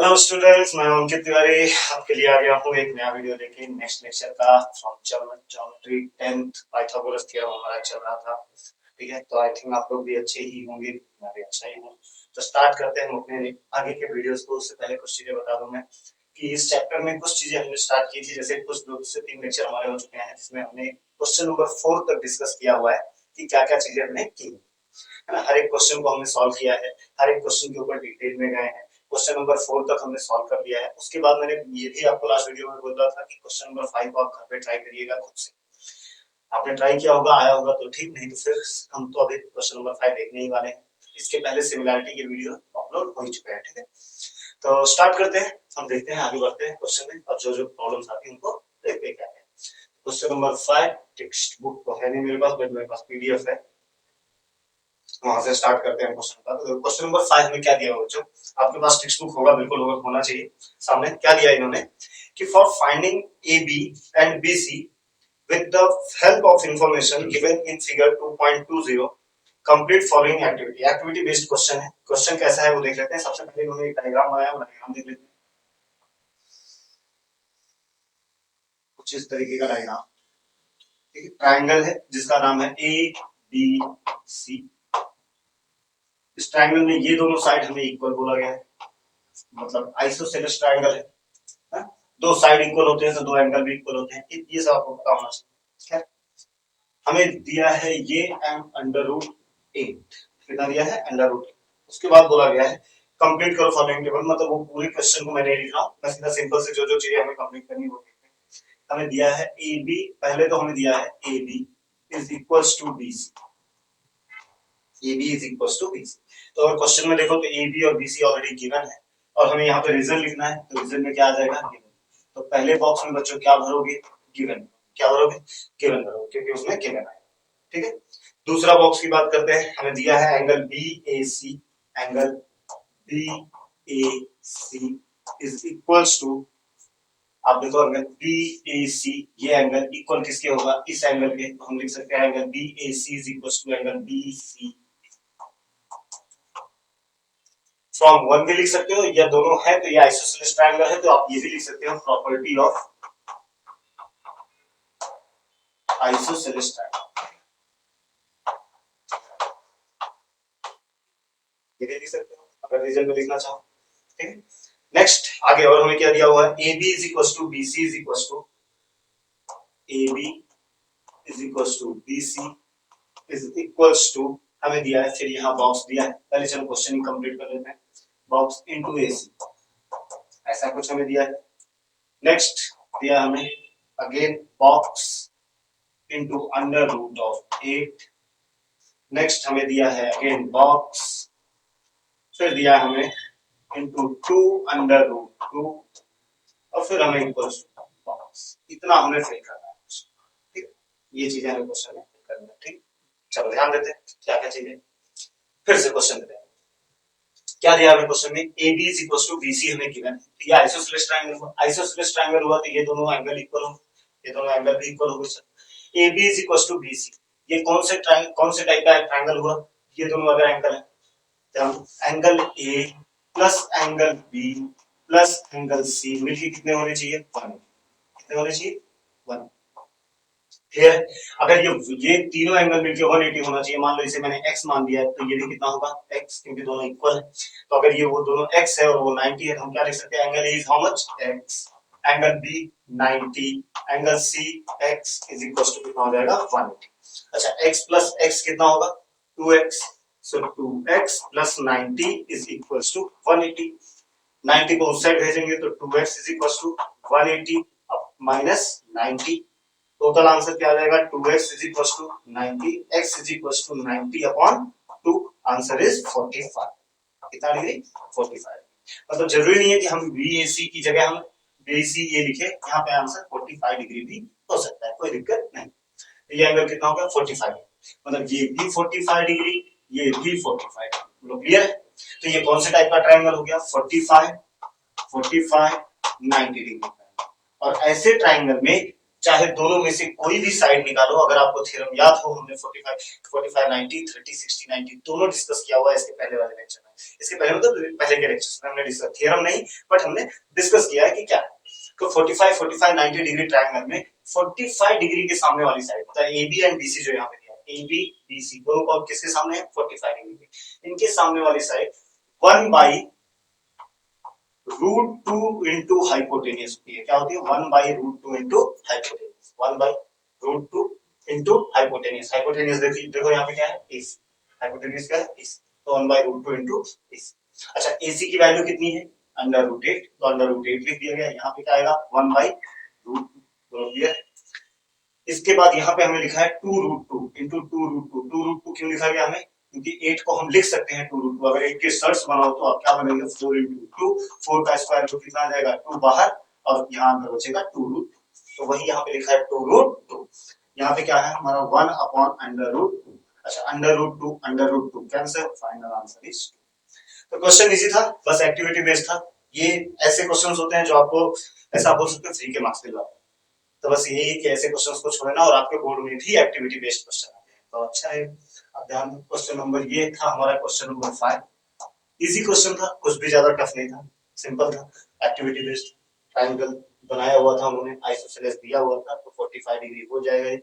Hello students, मैं अंकित तिवारी आपके लिए आ गया हूँ एक नया वीडियो लेके नेक्स्ट लेक्चर का from geometry 10th Pythagoras theorem हमारा चल रहा था। ठीक है, तो आई थिंक आप लोग भी अच्छे ही होंगे, मैं भी अच्छा ही हूँ। तो स्टार्ट करते हैं हम अपने आगे के वीडियोस को। उससे पहले कुछ चीजें बता दूं मैं कि इस चैप्टर में कुछ चीजें हमने स्टार्ट की थी, जैसे कुछ 2 से 3 लेक्चर हमारे हो चुके हैं जिसमें हमने क्वेश्चन नंबर 4 तक डिस्कस किया हुआ है कि क्या क्या चीजें हमने की है ना। हर एक क्वेश्चन को हमने सॉल्व किया है, हर एक क्वेश्चन के ऊपर डिटेल में गए हैं। क्वेश्चन नंबर 4 तक हमने सॉल्व कर लिया है। उसके बाद मैंने ये भी आपको लास्ट वीडियो में बोला था कि क्वेश्चन नंबर 5 को आप घर पे ट्राई करिएगा खुद से। आपने ट्राई किया होगा, आया होगा तो ठीक, नहीं तो फिर हम तो अभी क्वेश्चन नंबर 5 देखने ही वाले हैं। इसके पहले सिमिलैरिटी के वीडियो अपलोड हो चुके हैं। ठीक है, तो स्टार्ट करते हैं, हम देखते हैं, आगे बढ़ते हैं क्वेश्चन में और जो जो प्रॉब्लम्स आती हैं उनको देखते हैं क्या है। क्वेश्चन नंबर 5 टेक्स्ट बुक तो है नहीं मेरे पास, बट मेरे पास पीडीएफ है, वहां से स्टार्ट करते हैं क्वेश्चन का। तो क्वेश्चन नंबर 5 में क्या दिया हुआ बच्चों, आपके पास टेक्स्ट बुक होगा, बिल्कुल होगा, होना चाहिए। सामने क्या दिया इन्होंने कि for finding A B and B C with the help of information given in figure 2.20 complete following activity. Activity based question है। क्वेश्चन कैसा है वो देख लेते हैं। सबसे पहले इन्होंने एक डायग्राम बनाया, वो डायग्राम देख लेते हैं। कुछ इस तरीके का डायग्राम, ठीक है, ट्रायंगल है जिसका नाम है ए बी सी। इस ट्रायंगल में ये दोनों साइड हमें इक्वल बोला गया है, मतलब आइसोसेलेस ट्रायंगल है। हा? दो साइड इक्वल होते हैं तो दो एंगल भी इक्वल होते हैं, ये सब आपको पता होना चाहिए। हमें दिया है ये √8, कितना दिया है √8। उसके बाद बोला गया है कंप्लीट करो फॉलोइंग टेबल, मतलब वो पूरे क्वेश्चन को मैं नहीं लिख रहा हूं, मैं सीधा सिंपल से जो जो चीजें हमें कंप्लीट करनी वो लिखते हैं। हमें दिया है ए बी, पहले तो हमें दिया है A B is equals to B C. A B is equals to B C, तो अगर क्वेश्चन में देखो तो ए बी और बी सी ऑलरेडी गिवन है और हमें यहाँ पे रीजन लिखना है, तो रीजन में क्या आ जाएगा गिवन। तो पहले बॉक्स में बच्चों क्या भरोगे, गिवन। क्या भरोगे, गिवन भरोगे, क्योंकि उसमें गिवन है। ठीक है, दूसरा बॉक्स की बात करते हैं। हमें दिया है angle B A C, angle B A C is equals to, आप देखो एंगल बी ए सी, ये एंगल इक्वल किसके होगा, इस एंगल के। तो हम लिख सकते हैं angle B A C is equals to angle B C from 1 भी लिख सकते हो, या दोनों है तो ये आइसोसेलेस ट्रायंगल है, तो आप ये भी लिख सकते हो प्रॉपर्टी ऑफ आइसोसेलेस ट्रायंगल, ये भी लिख सकते हो अगर रीजन में लिखना चाहो। ठीक है, नेक्स्ट आगे और हमें क्या दिया हुआ है, A B is equals to B C is equals to, A B is equals to B C is equals to, हमें दिया है, फिर यहाँ बॉक्स दिया है। पहले चलो क्वेश्चन कंप्लीट कर लेते हैं। बॉक्स इनटू ए सी, ऐसा कुछ हमें दिया है। नेक्स्ट दिया हमें अगेन बॉक्स इनटू √8। नेक्स्ट हमें दिया है अगेन बॉक्स, फिर दिया हमें इनटू 2√2 और फिर हमें इक्वल्स टू बॉक्स। इतना हमें फिल करना है। ठीक, ये चीजें हमें क्वेश्चन में फिल करनी है। ठीक, चलो ध्यान देते हैं क्या क्या चीजें। फिर से क्वेश्चन देते हैं, क्या दिया हमें क्वेश्चन में, A B is equal to B C हमें गिवन है। तो ये आइसोसेलेस ट्रायंगल हुआ, आइसोसेलेस ट्रायंगल हुआ तो ये दोनों एंगल इक्वल हो, ये दोनों एंगल भी इक्वल हो गए। A B is equal to B C, ये कौन से टाइप का ट्रायंगल हुआ, ये दोनों अगर एंगल है तो angle A plus angle B plus angle C मिलके कितने होने चाहिए, 1। कितने होने चाहिए, 1। ठीक है, अगर ये तीनों एंगल मिलके 180 होना चाहिए, मान लो इसे मैंने x मान दिया है, तो ये भी कितना होगा x, क्योंकि दोनों इक्वल है। तो अगर ये वो दोनों x है और वो 90 है, तो हम क्या लिख सकते हैं, angle is how much, x, angle b 90, angle c x is equal to कितना हो जाएगा, 180। अच्छा, x प्लस x कितना होगा, 2x, so 2x plus 90 is equal to 180। 90 को उस साइड भेजेंगे तो 2x is equal to 180 minus 90, total answer क्या आ जाएगा, 2x is equal to 90, x is equal to 90 upon 2, answer is 45। कितना डिग्री, 45। मतलब जरूरी नहीं है कि हम VAC की जगह हम BC ये लिखे, यहाँ पे आंसर 45 डिग्री भी हो सकता है, कोई दिक्कत नहीं। तो ये एंगल कितना हो गया, 45, मतलब ये भी 45 डिग्री, ये भी 45, मतलब क्लियर है। तो ये कौन से टाइप का ट्रायंगल हो गया, 45 45 90 डिग्री। और ऐसे ट्रायंगल में चाहे दोनों में से कोई भी साइड निकालो। अगर आपको थ्योरम याद हो, हमने 45 45 90 30 60 90 दोनों डिस्कस किया हुआ है इसके पहले वाले लेक्चर में। इसके पहले मतलब पहले के लेक्चर में हमने डिस्कस, थ्योरम नहीं बट हमने डिस्कस किया है कि क्या। तो 45 45 90 डिग्री ट्रायंगल में 45 डिग्री के सामने वाली साइड मतलब A B and B C, जो यहाँ पे दिया है ए बी बी सी दोनों को किसके सामने है 45 डिग्री के, इनके सामने वाली side 1 by root two into hypotenuse होती है। क्या होती है 1 by root two into hypotenuse, 1 by root two into hypotenuse. Hypotenuse देखो यहाँ पे क्या है एसी, हाइपोटेनियस क्या है एसी, तो 1 by root two into AC. अच्छा एसी की वैल्यू कितनी है अंडर रूट 8, तो अंडर रूट 8 लिख दिया गया। यहाँ पे क्या आएगा 1 बाई रूट टू। इसके बाद यहाँ पे हमें लिखा है 2 root two into 2 root two. 2 root two क्यों लिखा गया हमें, क्योंकि 8 को हम लिख सकते हैं 2 रूट टू। अगर 8 के सर्च बनाओ तो आप क्या बनेगा 4 इंटू 2, 4 का स्क्वायर तो कितना आ जाएगा 2 बाहर और यहाँ अंदर बचेगा 2 रूट। तो वही यहाँ पे लिखा है 2 रूट 2। यहाँ पे क्या है हमारा 1 अपॉन अंडर रूट 2। अच्छा under root 2 cancel, final answer is 2। तो क्वेश्चन इजी था, बस एक्टिविटी बेस्ड था। ये ऐसे क्वेश्चंस होते हैं जो आपको ऐसा बोल सकते हैं 3 के मार्क्स दिलवाते हैं। तो बस यही है कि ऐसे क्वेश्चंस को छोड़ना और आपके बोर्ड में भी एक्टिविटी बेस्ड क्वेश्चन आते हैं तो अच्छा है। अब ध्यान दो, क्वेश्चन नंबर ये था हमारा क्वेश्चन नंबर 5। इजी क्वेश्चन था, कुछ भी ज्यादा टफ नहीं था, सिंपल था, एक्टिविटी बेस्ड ट्रायंगल बनाया हुआ था उन्होंने, आइसोसेलेस दिया हुआ था तो 45 डिग्री हो जाएगा।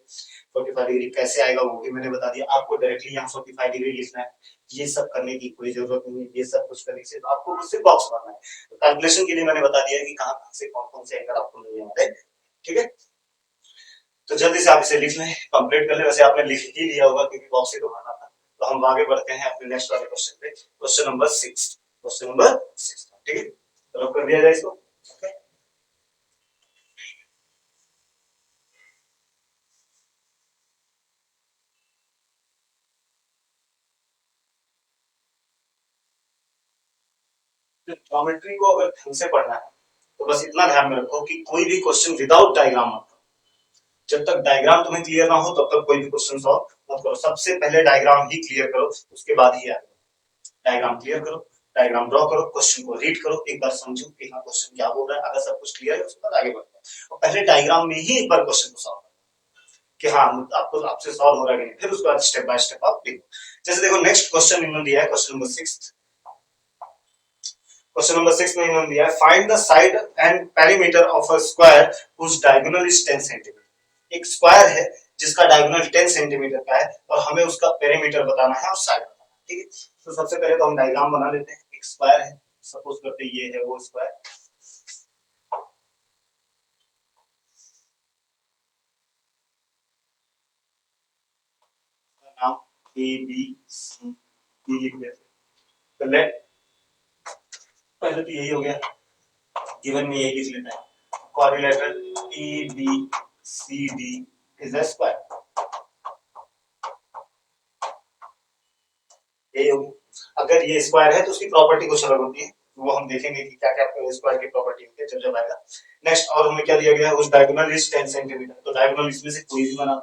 45 डिग्री कैसे आएगा वो भी मैंने बता दिया आपको, डायरेक्टली यहाँ 45 डिग्री लिखना है, ये सब करने की कोई जरूरत नहीं है। ये सब कुछ करने से आपको सिर्फ बॉक्स भरना है। तो कैलकुलेशन के लिए मैंने बता दिया कि कहां से कौन कौन से एंगल आपको मिलने वाले, ठीक है। तो जल्दी से आप इसे लिख लें, कंप्लीट कर लें। वैसे आपने लिख ही लिया होगा क्योंकि बॉक्स ही तो भरना था। तो हम आगे बढ़ते हैं अपने नेक्स्ट वाले क्वेश्चन पे, क्वेश्चन नंबर 6। क्वेश्चन नंबर 6, ठीक है, चलो कर दिया जाए इसको। ओके, ज्योमेट्री को अगर ढंग से पढ़ना है तो बस इतना ध्यान में रखो कि कोई भी क्वेश्चन विदाउट डायग्राम मत करो। जब तक डायग्राम तुम्हें क्लियर ना हो तब तक कोई भी क्वेश्चन सॉल्व मत करो। सबसे पहले डायग्राम ही क्लियर करो, उसके बाद ही आगे डायग्राम क्लियर करो, डायग्राम ड्रॉ करो, क्वेश्चन को रीड करो, एक बार समझो कि हाँ क्वेश्चन क्या बोल रहा है। अगर सब कुछ क्लियर है उसके बाद आगे बढ़ते हैं और पहले डायग्राम में ही एक बार क्वेश्चन को सॉल्व करो कि हाँ आपको आपसे सॉल्व हो रहा है कि नहीं, फिर उसके बाद स्टेप बाय स्टेप आप देखो। जैसे देखो नेक्स्ट क्वेश्चन इन्होंने दिया है, क्वेश्चन नंबर 6। क्वेश्चन नंबर 6 में इन्होंने दिया है find the side and perimeter of a square whose diagonal is 10 centimetre. एक स्क्वायर है जिसका डायगोनल 10 सेंटीमीटर का है और हमें उसका पेरीमीटर बताना है और साइड बताना है, ठीक है। तो सबसे पहले तो हम डायग्राम बना लेते हैं। एक स्क्वायर है, सपोज करते हैं ये है वो स्क्वायर, नाम ए बी सी डी लिख लेते हैं। तो लेट पहले तो यही हो गया, गिवन में यही लिख लेते हैं quadrilateral A B C D is a square. यही होगी। अगर ये स्क्वायर है तो उसकी प्रॉपर्टी कुछ अलग होती है, वो हम देखेंगे कि क्या क्या स्क्वायर की प्रॉपर्टी होती है जब जब आएगा। नेक्स्ट और हमें क्या दिया गया है, उस डायगोनल इज 10 सेंटीमीटर। तो डायगोनल इसमें से कोई भी बना,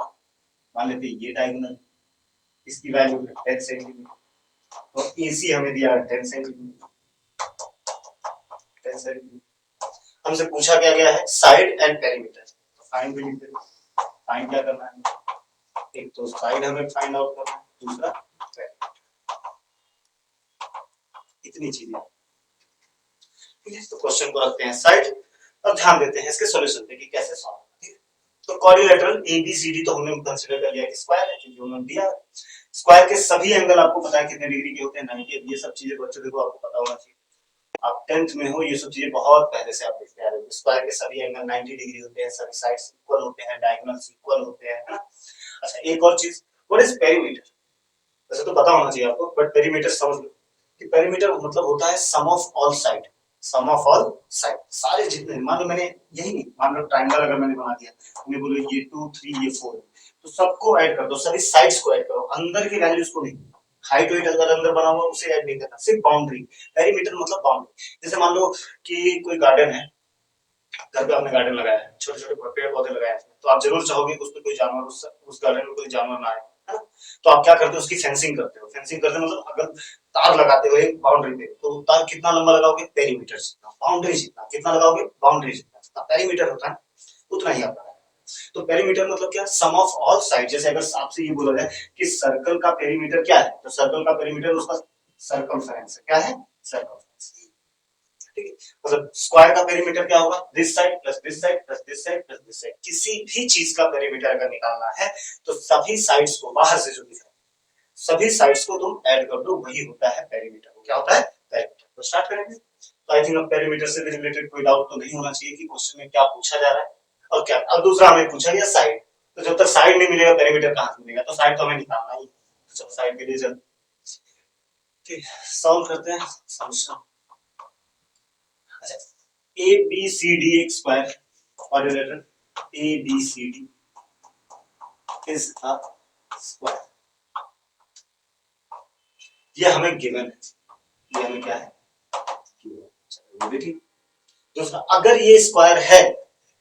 मान लेते हैं ये डायगोनल, इसकी वैल्यू है 10 सेंटीमीटर। तो एसी हमें दिया है 10 सेंटीमीटर, 10 सेंटीमीटर। हमसे पूछा क्या गया है साइड एंड पेरीमीटर। तो फाइंड भी लिख देते हैं। फाइंड क्या करना है, एक तो साइड हमें फाइंड आउट करना है, दूसरा इतनी चीजें, ठीक है। तो क्वेश्चन को रखते हैं साइड और ध्यान देते हैं इसके सॉल्यूशन पे कि कैसे सॉल्व करना है। तो क्वाड्रिलेटरल एबीसीडी तो हमने कंसीडर कर लिया कि स्क्वायर है क्योंकि उन्होंने दिया। स्क्वायर के सभी एंगल आपको पता है कितने डिग्री के होते हैं, 90। ये सब चीजें बच्चों देखो आपको पता होना चाहिए, आप 10th में हो, ये सब चीजें बहुत पहले से आप देखते आ रहे हो। स्क्वायर के सभी एंगल 90 डिग्री होते हैं, सभी साइड्स इक्वल होते हैं, डायगोनल्स इक्वल होते हैं, है ना। अच्छा एक और चीज, व्हाट इज पेरीमीटर। वैसे तो पता होना चाहिए आपको बट पेरीमीटर समझ लो कि पेरीमीटर मतलब होता है sum of all side, sum of all side, सारे जितने, मान लो मैंने यही नहीं, मान लो ट्रायंगल अगर मैंने बना दिया, मैंने बोलो ये 2 3 ये 4 तो सबको ऐड कर दो, सभी साइड्स को ऐड करो, अंदर की वैल्यूज को नहीं। हाइट वेट अगर अंदर बना हुआ उसे ऐड नहीं करना, सिर्फ बाउंड्री। पेरीमीटर मतलब बाउंड्री। जैसे मान लो कि कोई गार्डन है, घर पे आपने गार्डन लगाया है, छोटे छोटे पेड़ पौधे लगाए हैं, तो आप जरूर चाहोगे कि उसमें कोई जानवर, उस गार्डन में कोई जानवर ना आए, है ना। तो आप क्या करते हो, उसकी फेंसिंग करते हो। फेंसिंग करते मतलब अगर तार लगाते हो एक बाउंड्री पे, तो तार कितना लंबा लगाओगे, पेरीमीटर जितना, बाउंड्री जितना, कितना लगाओगे, बाउंड्री जितना, जितना पेरीमीटर होता है उतना ही आप लगाओगे। तो पेरीमीटर मतलब क्या, सम ऑफ ऑल साइड। जैसे अगर आपसे ये बोला जाए कि सर्कल का पेरीमीटर क्या है, तो सर्कल का पेरीमीटर उसका सर्कमफेरेंस है। क्या है? सर्कमफेरेंस। ठीक है, मतलब स्क्वायर का पेरीमीटर क्या होगा, this side plus this side plus this side plus this side. किसी भी चीज का पेरीमीटर अगर निकालना है तो सभी साइड्स को, बाहर से जो दिख रहा है सभी साइड्स को तुम ऐड कर दो, वही होता है पेरीमीटर। वो क्या होता है? पेरीमीटर। तो स्टार्ट करेंगे। तो आई थिंक अब पेरीमीटर से रिलेटेड कोई डाउट तो नहीं होना चाहिए कि क्वेश्चन में क्या पूछा जा रहा है और क्या। अब दूसरा हमें पूछा गया साइड, तो जब तक साइड नहीं मिलेगा पेरीमीटर कहां से मिलेगा, तो साइड तो हमें निकालना ही। तो चलो साइड के लिए चल, ठीक, सॉल्व करते हैं सॉल्यूशन। अच्छा, ए बी सी डी एक स्क्वायर और related A B C D is a square, ये हमें गिवन है। ये हमें क्या है? गिवन। ठीक। दूसरा, अगर ये स्क्वायर है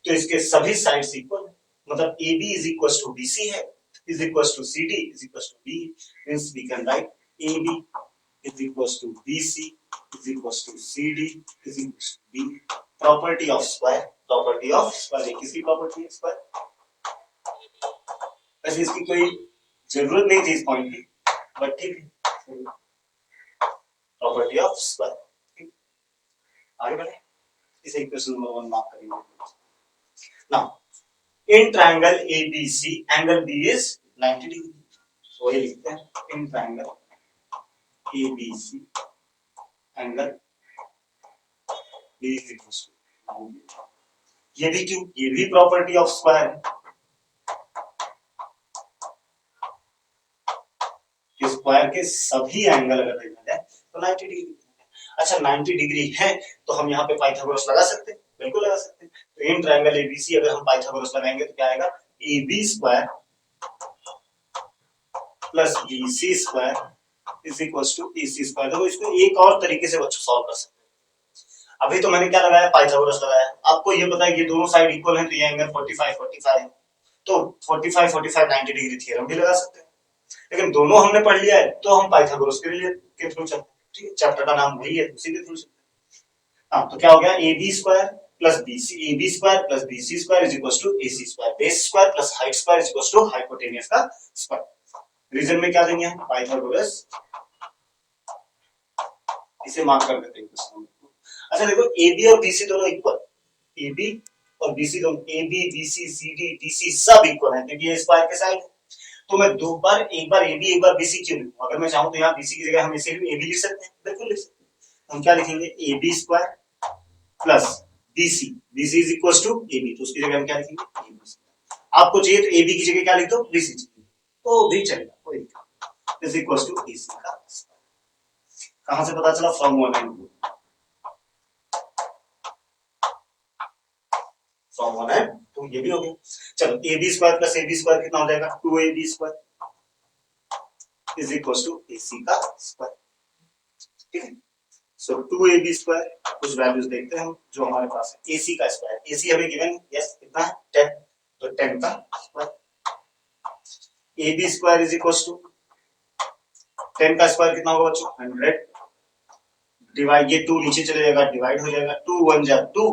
तो इसके सभी साइड्स इक्वल है, मतलब A B is equal to B C है, is equal to C D is equal to B, means we can write A B is equal to B C is equal to C D is equal to B. Property of square, property of square, किसकी property है square? वैसे इसकी कोई जरूरत नहीं थी इस point की, बट ठीक है, प्रॉपर्टी ऑफ स्क्वायर। आगे बढ़े, इसे इक्वेशन नंबर 1 मार्क करेंगे। Now in triangle ABC angle B is 90 degree, तो ये लिखते हैं in triangle ABC angle B is equal to 90। ये भी क्यों? ये भी प्रॉपर्टी ऑफ स्क्वायर है, कि स्क्वायर के सभी एंगल अगर देखा जाए तो 90 डिग्री। अच्छा 90 डिग्री है तो हम यहाँ पे पाइथागोरस लगा सकते हैं, बिल्कुल लगा सकते हैं। तो इन ट्रायंगल एबीसी अगर हम पाइथागोरस लगाएंगे तो क्या आएगा, A B square plus B C square is equal to A C square. देखो इसको एक और तरीके से बच्चों सॉल्व कर सकते हैं। अभी तो मैंने क्या लगाया, पाइथागोरस लगाया। आपको ये पता है कि दोनों साइड इक्वल है तो ये एंगल 45 45 है, तो 45 45 90 डिग्री थ्योरम भी लगा सकते हैं। लेकिन दोनों हमने पढ़ लिया है तो हम पाइथागोरस के थ्रू चलते हैं। ठीक है, चैप्टर का नाम वही है, उसी के थ्रू चलते हैं। हाँ, तो क्या हो गया, A B square plus B C, A B square plus B C square is equal to A C square, base square plus height square is equal to hypotenuse का स्क्वायर। रीजन में क्या देंगे हम, पाइथागोरस, इसे mark कर देते हैं। अच्छा देखो, ए बी और बी सी दोनों इक्वल, ए बी और बी सी दोनों, A B B C C D D C सब इक्वल है क्योंकि ये स्क्वायर के साइड है। तो मैं दो बार, एक बार ए बी एक बार बी सी क्यों लिखूं? अगर मैं चाहूं तो यहाँ बी सी की जगह हम इसे ए बी लिख सकते हैं, बिल्कुल लिख सकते हैं। हम क्या लिखेंगे, A B square plus B C, B C is equal to A B, तो उसकी जगह हम क्या लिखेंगे, ए बी। आपको चाहिए तो ए बी की जगह क्या लिख दो, बी सी, तो भी चलेगा, कोई दिक्कत। Is equal to A C का स्क्वायर। कहां से पता चला, फ्रॉम 1 and 2, फ्रॉम 1 and 2, ये भी हो गया। चलो A B square plus A B square कितना हो जाएगा, 2ab square is equal to A C का स्क्वायर। ठीक है, सो 2ab स्क्वायर, कुछ वैल्यूज देखते हैं हम जो हमारे पास है। ac का स्क्वायर, ac हमें गिवन है, यस कितना है 10, तो 10 का square. ab square is equal to 10 का स्क्वायर कितना होगा बच्चों, 100, डिवाइड, ये 2 नीचे चले जाएगा, डिवाइड हो जाएगा, 2 1 जा 2,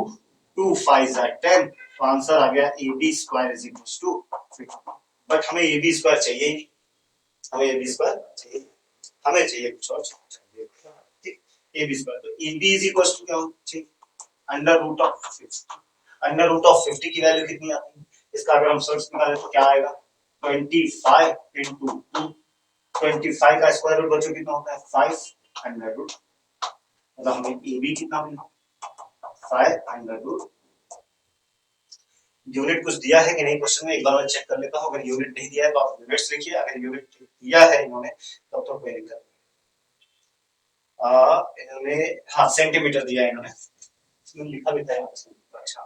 2 5 जा 10, तो आंसर आ गया ab square is equal to 50। But हमें ab स्क्वायर चाहिए ही, हमें ab स्क्वायर चाहिए, हमें चाहिए कुछ और चाहिए, ठीक, ab स्क्वायर। तो ab इज इक्वल टू क्या चाहिए, under root of 50। Under root of 50 की वैल्यू कितनी आती है, इसका अगर हम सर्च निकालें तो क्या आएगा, 25 into 2, 25 का स्क्वायर रूट बच्चों कितना होता है, 5 अंडर रूट, मतलब हमें ए बी कितना मिला, 5 अंडर रूट। यूनिट कुछ दिया है कि नहीं क्वेश्चन में, एक बार मैं चेक कर लेता हूं। अगर यूनिट नहीं दिया है तो आप यूनिट्स लिखिए, अगर यूनिट दिया है इन्होंने तब तो कोई दिक्कत नहीं। इन्होंने हाँ सेंटीमीटर दिया है इन्होंने, इसमें लिखा भी था। अच्छा,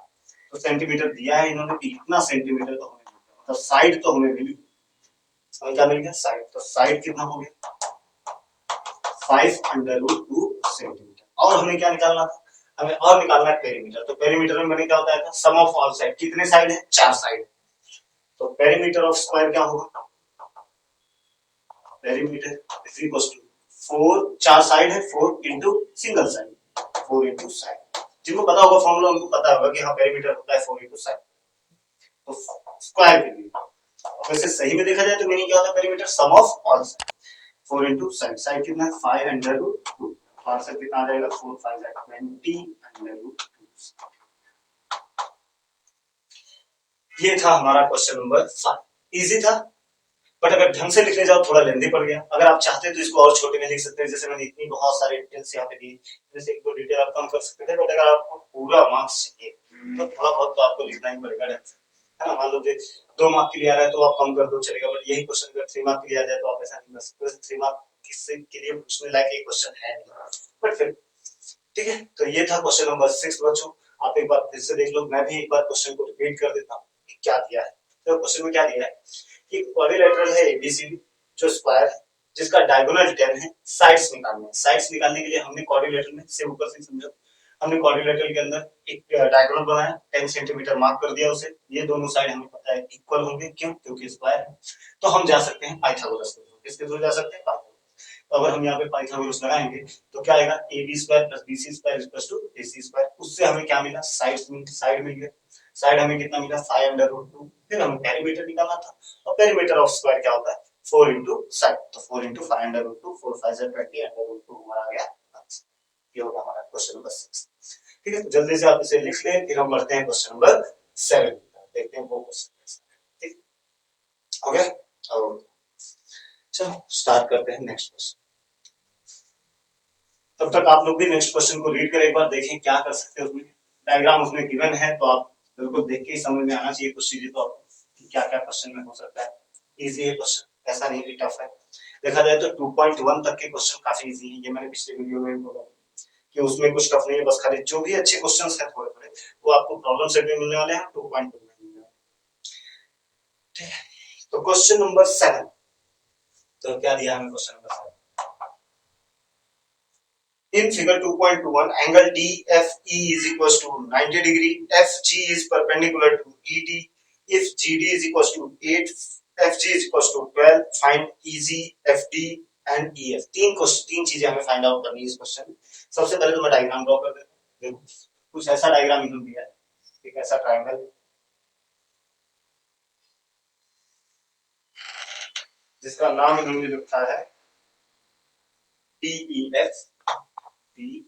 तो सेंटीमीटर दिया है इन्होंने, इतना सेंटीमीटर तो हमें मिला, मतलब साइड तो हमें मिली। हमें क्या मिल गया, साइड। तो साइड कितना हो गया, 5 अंडर रूट 2 सेंटीमीटर। और हमें क्या निकालना था, हमें और निकालना है पेरीमीटर। तो पेरीमीटर में मैंने क्या बताया था, सम ऑफ ऑल साइड। कितने साइड है, 4 साइड। तो पेरीमीटर ऑफ स्क्वायर क्या होगा, perimeter is equal to 4, 4 side है, 4 into single side, 4 into side. जिनको पता होगा फॉर्मूला उनको पता होगा कि हाँ पेरीमीटर होता है 4 इंटू साइड। तो स्क्वायर के लिए। वैसे सही में देखा जाए तो मीनिंग क्या होता है perimeter, sum of all side. 4 into side, side कितना है 5 अंडर रूट 2, तो आंसर कितना आ जाएगा 4 5 20 अंडर रूट 2। ये था हमारा क्वेश्चन नंबर 5, इजी था, बट अगर ढंग से लिखने जाओ थोड़ा लेंदी पड़ गया। अगर आप चाहते तो इसको और छोटे में लिख सकते हैं, जैसे मैंने इतनी बहुत सारे डिटेल्स यहाँ पे दी, जैसे एक दो डिटेल आप कम कर सकते थे, बट अगर आपको पूरा मार्क्स चाहिए तो थोड़ा बहुत तो आपको लिखना ही पड़ेगा ढंग से, है ना। मान लो 2 मार्क के लिए आ रहा है तो आप कम कर दो चलेगा, बट यही क्वेश्चन अगर 3 मार्क के लिए आ जाए तो आप ऐसा नहीं कर सकते। 3 मार्क किससे के लिए पूछने लायक एक क्वेश्चन है नहीं, बट फिर ठीक है। तो ये था क्वेश्चन नंबर 6 बच्चों। आप एक बार फिर से देख लो, मैं भी एक बार क्वेश्चन को रिपीट कर देता हूँ क्या दिया है। तो क्वेश्चन में क्या दिया है कि क्वाड्रिलेटरल है एबीसीडी जो स्क्वायर है, जिसका डायगोनल 10 है, साइड्स निकालने हैं। साइड्स निकालने के लिए हमने क्वाड्रिलेटरल में से ऊपर से समझो, हमने क्वाड्रिलेटरल के अंदर एक डायगोनल बनाया, 10 सेंटीमीटर मार्क कर दिया उसे। ये दोनों साइड हमें पता है इक्वल होंगे, क्यों, क्योंकि स्क्वायर है। तो हम जा सकते हैं पाइथागोरस के थ्रू। किसके थ्रू जा सकते हैं, पाइथागोरस। तो अगर हम यहाँ पे पाइथागोरस लगाएंगे तो क्या आएगा, ab square plus bc square equals to ac square. उससे हमें क्या मिला, साइड मिल गया। साइड हमें कितना मिला 5 अंडर रूट 2। फिर हमें पेरीमीटर निकालना था, और पेरीमीटर ऑफ स्क्वायर क्या होता है 4 इंटू साइड, तो 4 into 5 under root 2, 4 5 20 under root 2 हमारा आ गया आंसर। ये होगा हमारा क्वेश्चन नंबर 6। ठीक है, तो जल्दी से आप इसे लिख लें, फिर हम बढ़ते हैं क्वेश्चन नंबर 7, देखते हैं वो क्वेश्चन। ठीक हो गया, और चलो स्टार्ट करते हैं नेक्स्ट क्वेश्चन। तब तक आप लोग भी नेक्स्ट क्वेश्चन को रीड कर एक बार देखें क्या कर सकते हैं उसमें। डायग्राम उसमें गिवन है तो आप बिल्कुल देख के ही समझ में आना चाहिए कुछ चीजें तो आपको क्या क्या क्वेश्चन में हो सकता है। इजी है क्वेश्चन, ऐसा नहीं कि टफ है। देखा जाए तो 2.1 तक के क्वेश्चन काफी इजी है, ये मैंने पिछले वीडियो में बोला कि उसमें कुछ टफ नहीं है, बस खाली जो भी अच्छे क्वेश्चंस हैं थोड़े थोड़े वो आपको प्रॉब्लम सेट में मिलने वाले हैं 2.2 में मिलने वाले हैं। ठीक है, तो क्वेश्चन नंबर 7, तो क्या दिया हमें question number 7। In figure 2.21, angle DFE is equals to 90 degree. FG is perpendicular to ED. If GD is equals to 8, FG is equals to 12. Find EG, FD and EF. तीन चीजें हमें find out करनी है इस question में। सबसे पहले तो मैं डायग्राम ड्रॉ कर देता हूँ। देखो कुछ ऐसा डायग्राम इन्होंने दिया है, एक ऐसा ट्रायंगल जिसका नाम इन्होंने लिखा है DEF। ये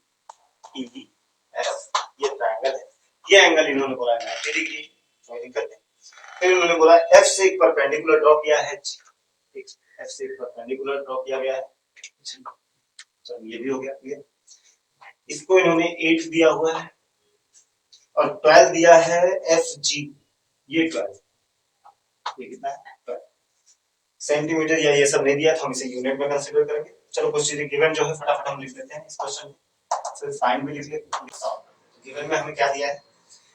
ट्रायंगल है, ये एंगल इन्होंने बोला है 90 डिग्री, कोई दिक्कत नहीं। फिर इन्होंने बोला F से एक परपेंडिकुलर ड्रॉ किया है, F से एक परपेंडिकुलर ड्रॉ किया गया है, चलो ये भी हो गया क्लियर। इसको इन्होंने 8 दिया हुआ है और 12 दिया है FG, ये 12, ये कितना है 12 सेंटीमीटर, या ये सब नहीं दिया तो हम इसे यूनिट में कंसीडर करेंगे। चलो कुछ चीजें गिवन जो है फटाफट हम लिख लेते हैं इस क्वेश्चन में, फिर फाइंड भी लिख लेते हैं। गिवन में हमें क्या दिया है,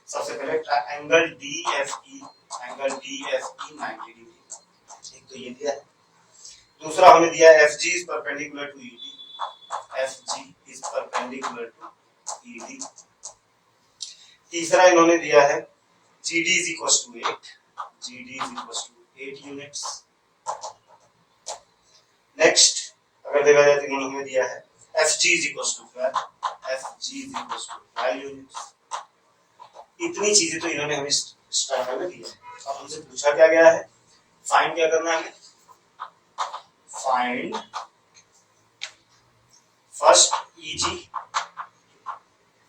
सबसे पहले angle DFE, angle DFE 90 degree, एक तो ये दिया है। दूसरा हमें दिया है FG is perpendicular to ED, FG is perpendicular to ED। तीसरा इन्होंने दिया है GD is equals to 8, GD is equals to 8 units. Next अगर देखा जाए तो इन्होंने हमें दिया है FG is equals to 12, FG is equals to 12 units. इतनी चीजें तो इन्होंने हमें स्टार्टर में दी है। अब हमसे पूछा क्या गया है, फाइंड क्या करना है, find first EG,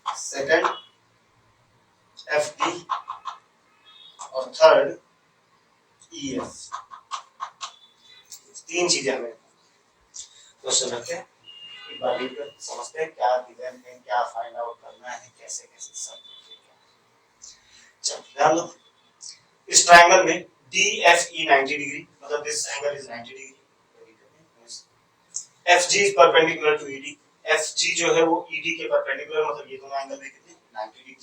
second FD और थर्ड EF। तीन चीजें हमें क्वेश्चन रखते हैं, एक बार रीड कर समझते हैं क्या गिवन है, क्या फाइंड आउट करना है, कैसे कैसे सब। चलो ध्यान दो, इस ट्रायंगल में DFE 90 डिग्री, मतलब this angle is 90 degree. FG is perpendicular to ED, FG जो है वो ED के परपेंडिकुलर, मतलब ये दोनों एंगल में कितने 90 degree.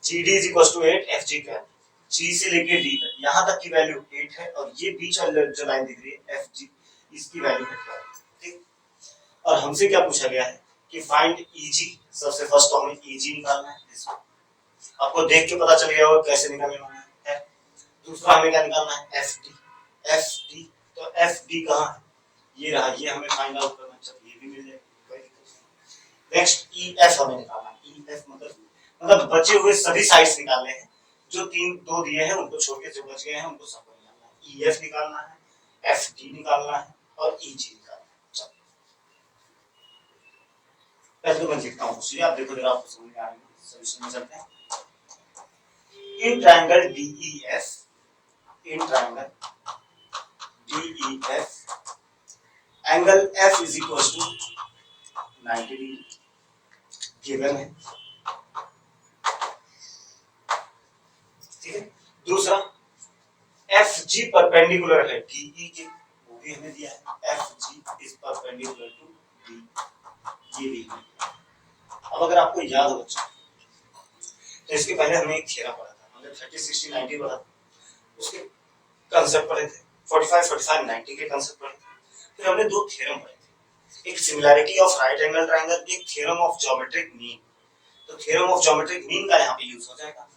GD is equals to 8, FG का G से लेके D तक, यहां तक की वैल्यू 8 है, और ये बीच वाली जो लाइन दिख रही है FG, इसकी वैल्यू है 12। ठीक, और हमसे क्या पूछा गया है कि फाइंड EG। सबसे फर्स्ट तो हमें EG निकालना है, इसको आपको देख के पता चल गया होगा कैसे निकालना है। दूसरा हमें क्या निकालना है FD, FD तो FD कहां है, ये रहा, ये हमें फाइंड आउट करना है, चलो ये भी मिल जाएगा, कोई दिक्कत नहीं। नेक्स्ट EF हमें निकालना है, EF मतलब बचे हुए सभी साइड्स निकालने हैं, जो तीन दो दिए हैं उनको छोड़ के जो बच गए हैं उनको सबको निकालना है। EF निकालना है, FG निकालना है और EG निकालना है। चलो पहले तो मैं लिखता हूँ, चलिए आप देखो जरा, आपको समझ में आएगा। सॉल्यूशन में चलते हैं। In triangle DEF, in triangle DEF angle F is equal to 90 degree given है, ठीक है। दूसरा FG परपेंडिकुलर है DE के, वो भी हमें दिया है, FG is perpendicular to D, ये भी है। अब अगर आपको याद हो बच्चों, तो इसके पहले हमने एक थ्योरम पढ़ा था, हमने 30 60 90 पढ़ा, उसके कांसेप्ट पढ़े थे, 45 45 90 के कांसेप्ट पढ़े थे। फिर हमने दो थ्योरम पढ़े थे, एक similarity of right angle triangle, एक थ्योरम ऑफ ज्योमेट्रिक मीन। तो थ्योरम ऑफ ज्योमेट्रिक मीन का यहाँ पे यूज हो जाएगा।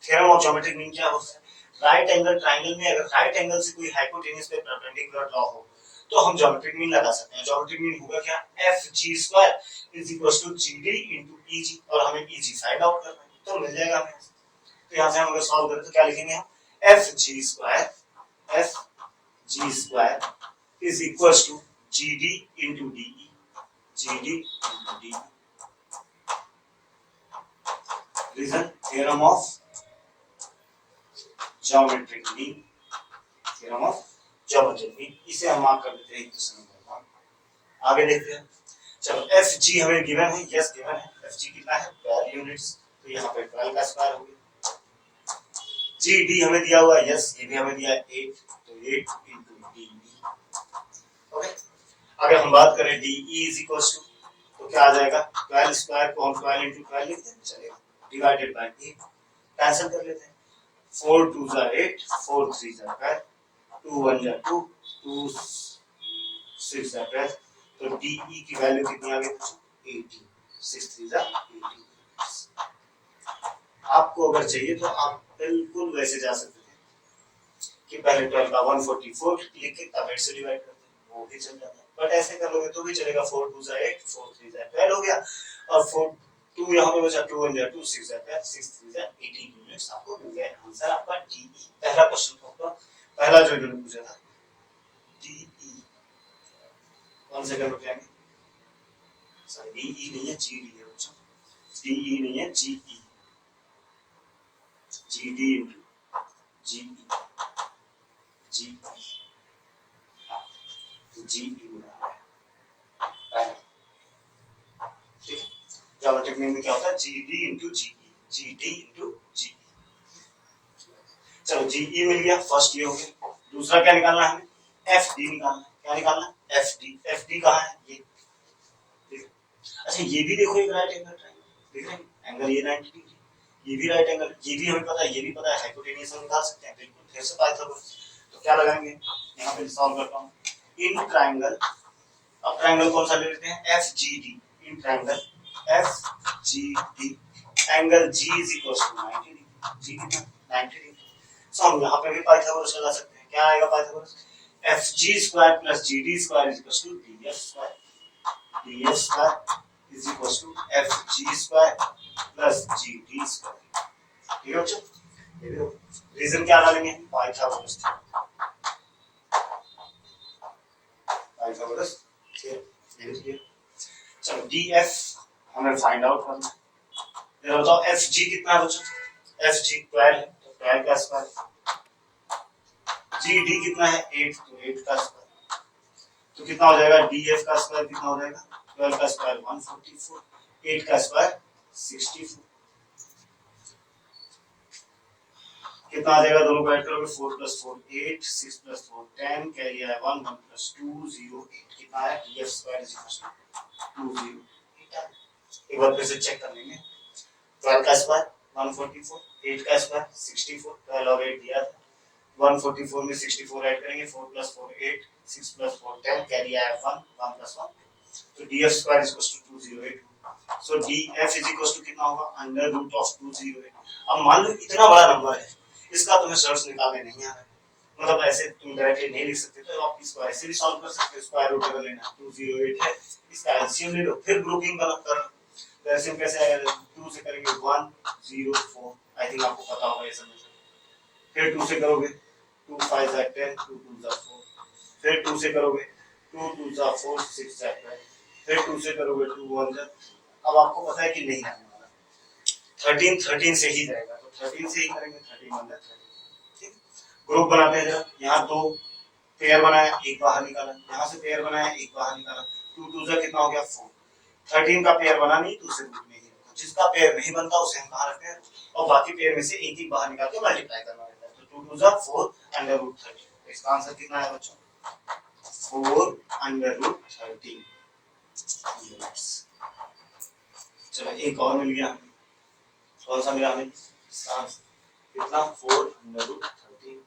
थ्योरम ऑफ ज्योमेट्रिक मीन क्या होता है? राइट एंगल ट्रायंगल में अगर राइट एंगल से कोई हाइपोटेन्यूज पे परपेंडिकुलर ड्रॉ हो तो हम ज्योमेट्रिक मीन लगा सकते हैं। ज्योमेट्रिक मीन होगा क्या? FG² is equal to GD into EG, और हमें EG फाइंड आउट करना है, तो मिल जाएगा हमें। तो यहाँ से हम अगर सॉल्व करें तो क्या लिखेंगे हम? FG² is equal to GD into DE, GD into DE। Reason theorem of geometric mean, theorem of geometric mean, इसे हम मार्क कर देते हैं इक्वेशन नंबर 1। आगे देखते हैं। चलो FG हमें गिवन है, यस गिवन है। FG कितना है? 12 यूनिट्स, तो यहाँ पे 12 का स्क्वायर हो गया। GD हमें दिया हुआ है, यस, ये भी हमें दिया है 8, तो 8 इनटू DE। ओके, अगर हम बात करें DE इज इक्वल टू, तो क्या आ जाएगा? 12 स्क्वायर को हम 12 इनटू 12 लिखते हैं, चलेगा, डिवाइडेड बाय 8, कैंसिल कर लेते हैं। 4 2 जा 8, 4 3 जा 12, 2 1 जा 2, 2 6 जा 12, तो DE की वैल्यू कितनी आ गई? 18, 6 3 जा 18। आपको अगर चाहिए तो आप बिल्कुल वैसे जा सकते थे कि पहले 12 का 144 लिख के तब 8 से डिवाइड करते हैं, वो भी चल जाता है। बट ऐसे कर लोगे तो भी चलेगा। 4 2 जा 8, 4 3 जा 12 हो गया, और 4 2 यहाँ पे बचा, 2 1 जा 2, 6 जा 12, 6 3 जा 18 यूनिट्स आपको मिल गया। आंसर आपका DE। पहला क्वेश्चन आपका, पहला जो इन्होंने पूछा था DE, 1 सेकंड रुक जाएंगे, सॉरी DE नहीं है, GD है बच्चों, DE नहीं है, GE, GD into GE, GE, तो GE बना है, ठीक है। ज्योमेट्रिक मीन में क्या होता है? GD into GE, GD into GE। चलो GE मिल गया, फर्स्ट ये हो गया। दूसरा क्या निकालना है हमें? FD निकालना है। क्या निकालना है? FD। FD कहाँ है? ये, ठीक है। अच्छा ये भी देखो, एक राइट एंगल ट्रायंगल, देख रहे हैं एंगल ये 90 डिग्री, ये भी राइट एंगल, ये भी हमें पता है, ये भी पता है, हाइपोटेन्यूज हम निकाल सकते हैं बिल्कुल। फिर से पाइथागोरस, तो क्या लगाएंगे यहाँ पे? सॉल्व करता हूँ। इन ट्रायंगल, अब ट्रायंगल कौन सा ले लेते हैं? FGD। In triangle FGD angle G is equal to 90 degree, G कितना? 90 डिग्री। सो हम यहाँ पे भी पाइथागोरस लगा सकते हैं। क्या आएगा Pythagoras? FG² plus GD² is equal to DF², DF² is equals to FG² plus GD²। ठीक है बच्चों, ये देखो रीजन क्या डालेंगे? Pythagoras theorem, Pythagoras theorem. चलो DF हमें फाइंड आउट करना है। जरा बताओ FG कितना है बच्चों? FG 12 है, तो 12 का स्क्वायर। GD कितना है? 8, तो 8 का स्क्वायर। तो कितना हो जाएगा? DF का स्क्वायर कितना हो जाएगा? 12 का स्क्वायर 144, 8 का स्क्वायर 64। कितना आ जाएगा? दोनों को ऐड करोगे, 4 + 4 8, 6 + 4 10, कैरी आया 1, 1 + 2 0 8। कितना आया? DF² is equal to 208। एक बार फिर से चेक कर लेंगे। 12 का स्क्वायर 144, 8 का स्क्वायर 64, 12 और 8 दिया था, 144 में 64 ऐड करेंगे, 4 + 4 8, 6 + 4 10, कैरी आया 1, 1 + 1, तो DF² is equal to 208। So DF is equal to कितना होगा? √208। अब मान लो इतना बड़ा नंबर है, इसका तुम्हें सर्च निकालने नहीं आ रहा है, मतलब ऐसे तुम डायरेक्टली नहीं लिख सकते, तो आप इसको ऐसे भी सॉल्व कर सकते हो। स्क्वायर रूट अगर लेना 208 है, इसका एलसीएम ले लो, फिर ग्रुपिंग करो। तो ऐसे कैसे आएगा? 2 से करेंगे 1, 0.04, आई थिंक आपको पता होगा ये सब। फिर 2 से करोगे 2 5 जा 10, 2 2 जा 4, फिर 2 से करोगे 2 2 जा 4, 6 जा 12, फिर 2 से करोगे 2 1 जा। अब आपको पता है कि नहीं आने वाला, 13 से ही जाएगा, तो 13 से ही करेंगे, 13 1 जा 13। ठीक, ग्रुप बनाते हैं जरा। यहाँ 2 पेयर बनाया, एक बाहर निकाला, यहाँ से पेयर बनाया, एक बाहर निकाला, 2 2 जा कितना हो गया 4। 13 का पेयर बना नहीं तो उसे ग्रुप में ही रखो, जिसका पेयर नहीं बनता उसे हम कहाँ रखते हैं, और बाकी पेयर में से एक एक बाहर निकाल के मल्टीप्लाई करना रहता है। तो 2 2 जा 4 अंडर रूट 13। इसका आंसर कितना है बच्चों, 4 अंडर रूट 13 यूनिट्स। चलो एक और मिल गया, कौन सा मिला हमें, कितना 4 अंडर रूट 13।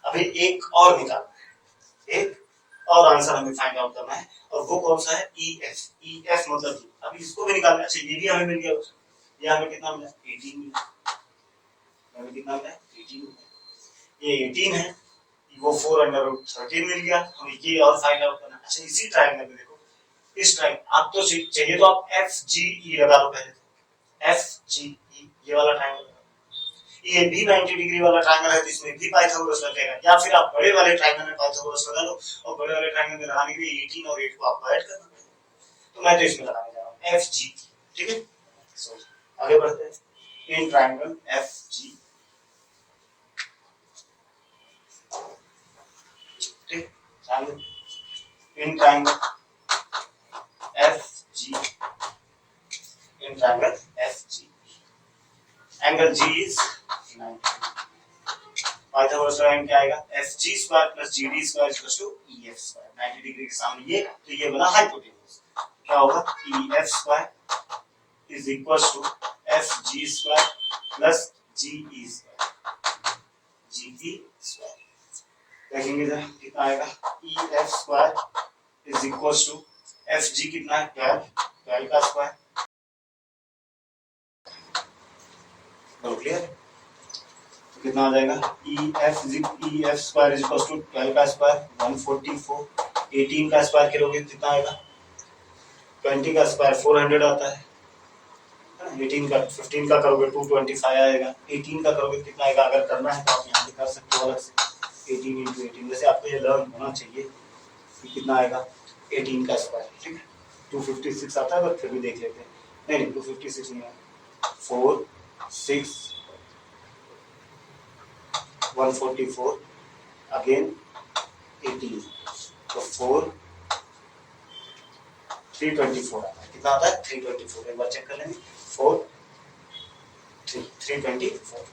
अभी एक और निकालना है, एक और आंसर हमें फाइंड आउट करना है, और वो कौन सा है, EF मतलब अभी इसको भी निकालना है। अच्छा ये भी हमें मिल गया, ये हमें कितना मिला 18 मिला, हमें कितना मिला 18 मिला, ये 18 है, वो 4 अंडर रूट 13 मिल गया, हमें ये और फाइंड आउट करना है। अच्छा इसी ट्रायंगल में देखो, इस ट्रायंगल आप तो चाहिए तो आप FGE लगा लो पहले, तो FGE ये वाला ट्रायंगल, ये भी 90 डिग्री वाला ट्रायंगल है तो इसमें भी पाइथागोरस लगेगा, या फिर आप बड़े वाले ट्रायंगल में पाइथागोरस लगा लो, और बड़े वाले ट्रायंगल में लगाने के लिए 18 और 8 को आपको ऐड करना है, तो मैं तो इसमें लगाने जा रहा हूं FG। ठीक है, सो आगे बढ़ते हैं, इन ट्रायंगल FG। ठीक, चलो in triangle FG, in triangle FG angle G is 90। Pythagoras triangle क्या आएगा, FG square plus GD square equals to EF square. 90 degree के सामने ये, तो ये बना हाइपोटेन्यूज। क्या होगा, EF square is equals to FG square plus GE square, GE square. देखेंगे जरा कितना आएगा, EF square is equals to FG कितना है 12 का स्क्वायर, क्लियर, कितना आ जाएगा, EF square is equals to 12 का स्क्वायर 144, 18 का स्क्वायर करोगे कितना आएगा, 20 का स्क्वायर 400 आता है, 18 का 15 का करोगे 225 आएगा, 18 का करोगे कितना आएगा, अगर करना है तो आप यहाँ पे कर सकते हो अलग से, 18 × 18। जैसे आपको ये लर्न होना चाहिए कि कितना आएगा 18 का स्क्वायर। ठीक है, 256 आता है, बट फिर भी देख लेते हैं, नहीं 256 नहीं है, 4 6 144 अगेन 18, तो 4 324 आता है, कितना आता है 324, एक बार चेक कर लेंगे, 4 324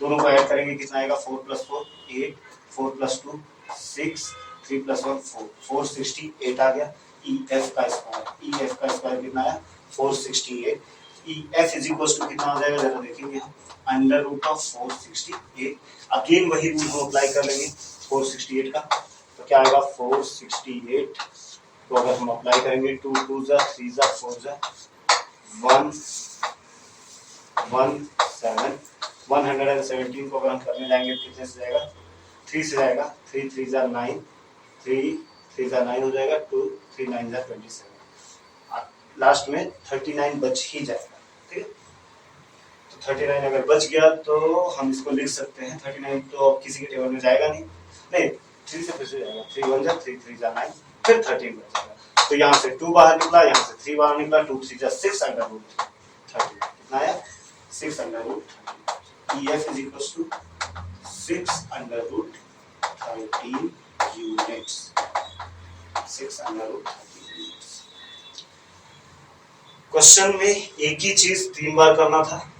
दोनों को ऐड करेंगे कितना आएगा, 4 + 4 8, 4 + 2 6, 3 + 1 4, 468 आ गया। EF का स्क्वायर कितना आया 468। EF इज इक्वल टू कितना आ जाएगा, जरा देखेंगे हम, √468। अगेन वही रूल हम अप्लाई कर लेंगे 468 का, तो क्या आएगा 468 तो अगर हम अप्लाई करेंगे 2 2 जा 3 जा 4 जा 117 को अगर हम करने जाएंगे कितने से जाएगा, 3 से जाएगा, 3 3 जा 9, 3 3 जा 9 हो जाएगा, 2 3 9 जा 27, लास्ट में 39 बच ही जाएगा। ठीक है, तो 39 अगर बच गया तो हम इसको लिख सकते हैं, 39 तो किसी के टेबल में जाएगा नहीं, 3 से फिर से जाएगा, 3 1 जा 3 3 जा 9, फिर 13 बच जाएगा, तो यहाँ से 2 बाहर निकला, यहाँ से 3 बाहर निकला, 2 3 जा 6 अंडर रूट 13, कितना आया 6 under root 13। EF is equal to 6 under root 13 units, 6 under root 13 units. Question में एक ही चीज 3 बार करना था,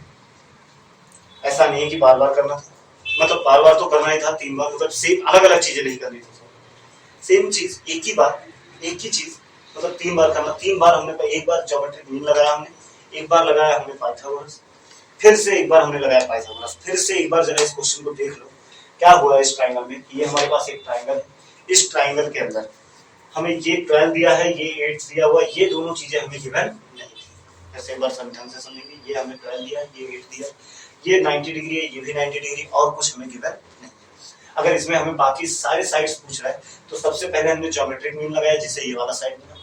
ऐसा नहीं है कि बार बार करना था, मतलब बार बार तो करना ही था, 3 बार मतलब सेम अलग अलग चीजें नहीं करनी थी, सेम चीज एक ही बार, एक ही चीज मतलब 3 बार करना। 3 बार हमने, एक बार ज्योमेट्रिक मीन लगाया हमने, एक बार लगाया हमने पाइथागोरस, फिर से एक बार हमने लगाया पाइथागोरस, फिर से एक बार जरा इस क्वेश्चन को देख लो क्या हुआ इस ट्रायंगल में। ये हमारे पास एक ट्रायंगल है, इस ट्रायंगल के अंदर हमें ये 12 दिया है, ये 8 दिया हुआ, ये दोनों चीजें हमें गिवन नहीं थी। ऐसे एक बार ढंग से समझेंगे, ये हमें 12 दिया है, ये 8 दिया, ये 90 डिग्री है, ये भी 90 डिग्री, और कुछ हमें गिवन नहीं। अगर इसमें हमें बाकी सारे साइड्स पूछ रहा है तो सबसे पहले हमने ज्योमेट्रिक मीन लगाया जिससे ये वाला साइड मिला,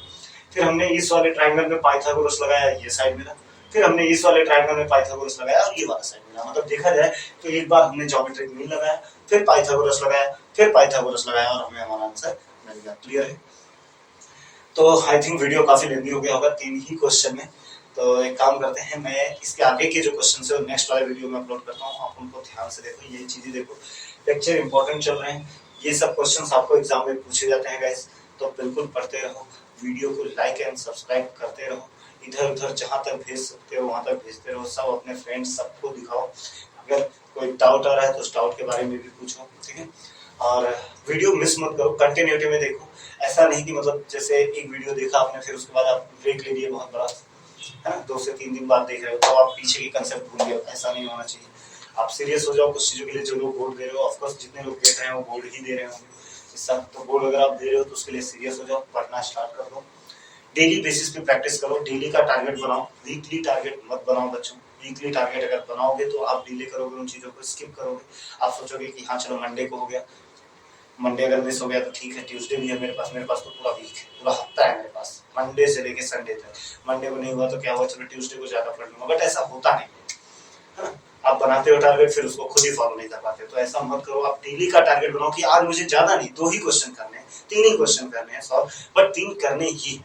फिर हमने इस वाले ट्रायंगल में पाइथागोरस लगाया, ये साइड मिला। फिर हमने इस वाले ट्रायंगल में पाइथागोरस लगाया और ये वाला साइड मिला। मतलब देखा जाए तो एक बार हमने ज्योमेट्रिक मीन लगाया, फिर पाइथागोरस लगाया, फिर पाइथागोरस लगाया और हमें हमारा आंसर मिल गया। क्लियर है? तो आई थिंक वीडियो काफी लेंदी हो गया होगा, 3 ही क्वेश्चन में। तो एक काम करते हैं, मैं इसके आगे के जो क्वेश्चन है नेक्स्ट वाले वीडियो में अपलोड करता हूँ, आप उनको ध्यान से देखो, ये चीजें देखो। लेक्चर इंपॉर्टेंट चल रहे हैं, ये सब क्वेश्चंस आपको एग्जाम में पूछे जाते हैं गाइस, तो बिल्कुल पढ़ते रहो, वीडियो को लाइक एंड सब्सक्राइब करते रहो, इधर उधर जहां तक भेज सकते हो वहां तक भेजते रहो, सब अपने फ्रेंड्स सबको दिखाओ। अगर कोई डाउट आ रहा है तो उस डाउट के बारे में भी पूछो, ठीक है? और वीडियो मिस मत करो, कंटिन्यूटी में देखो। ऐसा नहीं कि मतलब जैसे एक वीडियो देखा आपने फिर उसके बाद आप ब्रेक ले लिए बहुत बड़ा, है ना, 2 से 3 दिन बाद देख रहे हो तो आप पीछे की कंसेप्ट भूल गए, ऐसा नहीं होना चाहिए। आप सीरियस हो जाओ कुछ चीजों के लिए। जो लोग बोर्ड दे रहे हो, ऑफ कोर्स जितने लोग देख रहे हैं वो बोर्ड ही दे रहे होंगे इस सब, तो बोर्ड अगर आप दे रहे हो तो उसके लिए सीरियस हो जाओ, पढ़ना स्टार्ट कर दो। डेली बेसिस पे प्रैक्टिस करो, डेली का टारगेट बनाओ, वीकली टारगेट मत बनाओ बच्चों। वीकली टारगेट अगर बनाओगे तो आप डिले करोगे, उन चीजों को स्किप करोगे। आप सोचोगे कि हाँ चलो मंडे को हो गया, मंडे अगर मिस हो गया तो ठीक है, ट्यूसडे भी है मेरे पास तो पूरा वीक है, पूरा हफ्ता है मेरे पास, मंडे से लेके संडे तक। मंडे को नहीं हुआ तो क्या हुआ, चलो ट्यूसडे को ज्यादा पढ़ लूंगा, बट ऐसा होता नहीं है ना। आप बनाते हो टारगेट फिर उसको खुद ही फॉलो नहीं कर पाते, तो ऐसा मत करो। आप डेली का टारगेट बनाओ कि आज मुझे ज्यादा नहीं 2 ही क्वेश्चन करने हैं, 3 ही क्वेश्चन करने हैं सॉल्व, बट 3 करने ही।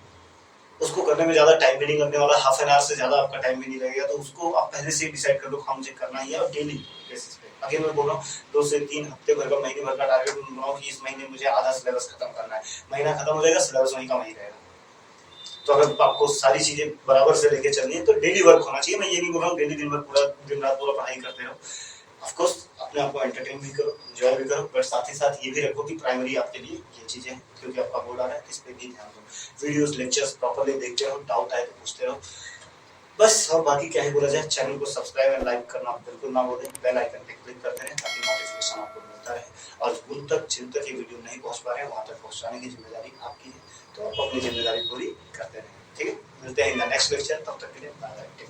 उसको करने में ज्यादा टाइम भी नहीं लगने वाला, हाफ एन आवर से ज्यादा आपका टाइम भी नहीं लगेगा, तो उसको आप पहले से डिसाइड कर लो हाँ मुझे करना ही है, और डेली बेसिस पे। अगेन मैं बोल रहा हूँ 2 से 3 हफ्ते भर का, महीने भर का टारगेट बनाओ कि इस महीने मुझे आधा सिलेबस खत्म करना है। महीना खत्म हो जाएगा, सिलेबस वहीं का वहीं रहेगा। तो अगर आपको सारी चीजें बराबर से लेके चलनी है तो डेली वर्क होना चाहिए। मैं ये नहीं बोल रहा हूँ डेली दिन भर पूरा दिन रात पूरा पढ़ाई करते रहो, ऑफकोर्स अपने आप को एंटरटेन भी करो, एंजॉय भी करो, बट साथ ही साथ ये भी रखो कि प्राइमरी आपके लिए ये चीजें हैं, क्योंकि आपका बोर्ड आ रहा है, इस पे भी ध्यान दो। वीडियोस लेक्चर्स प्रॉपर्ली देखते रहो, डाउट आए तो पूछते रहो, बस। और बाकी क्या ही बोला जाए, चैनल को सब्सक्राइब एंड लाइक करना बिल्कुल ना भूलें, बेल आइकन पे क्लिक करते रहें ताकि नोटिफिकेशन आपको मिलता रहे। और जिन तक ये वीडियो नहीं पहुंच पा रहे हैं वहां तक पहुंचाने की जिम्मेदारी आपकी है, तो आप अपनी जिम्मेदारी पूरी करते रहें, ठीक है? मिलते हैं इन द नेक्स्ट लेक्चर, तब तक के लिए बाय बाय।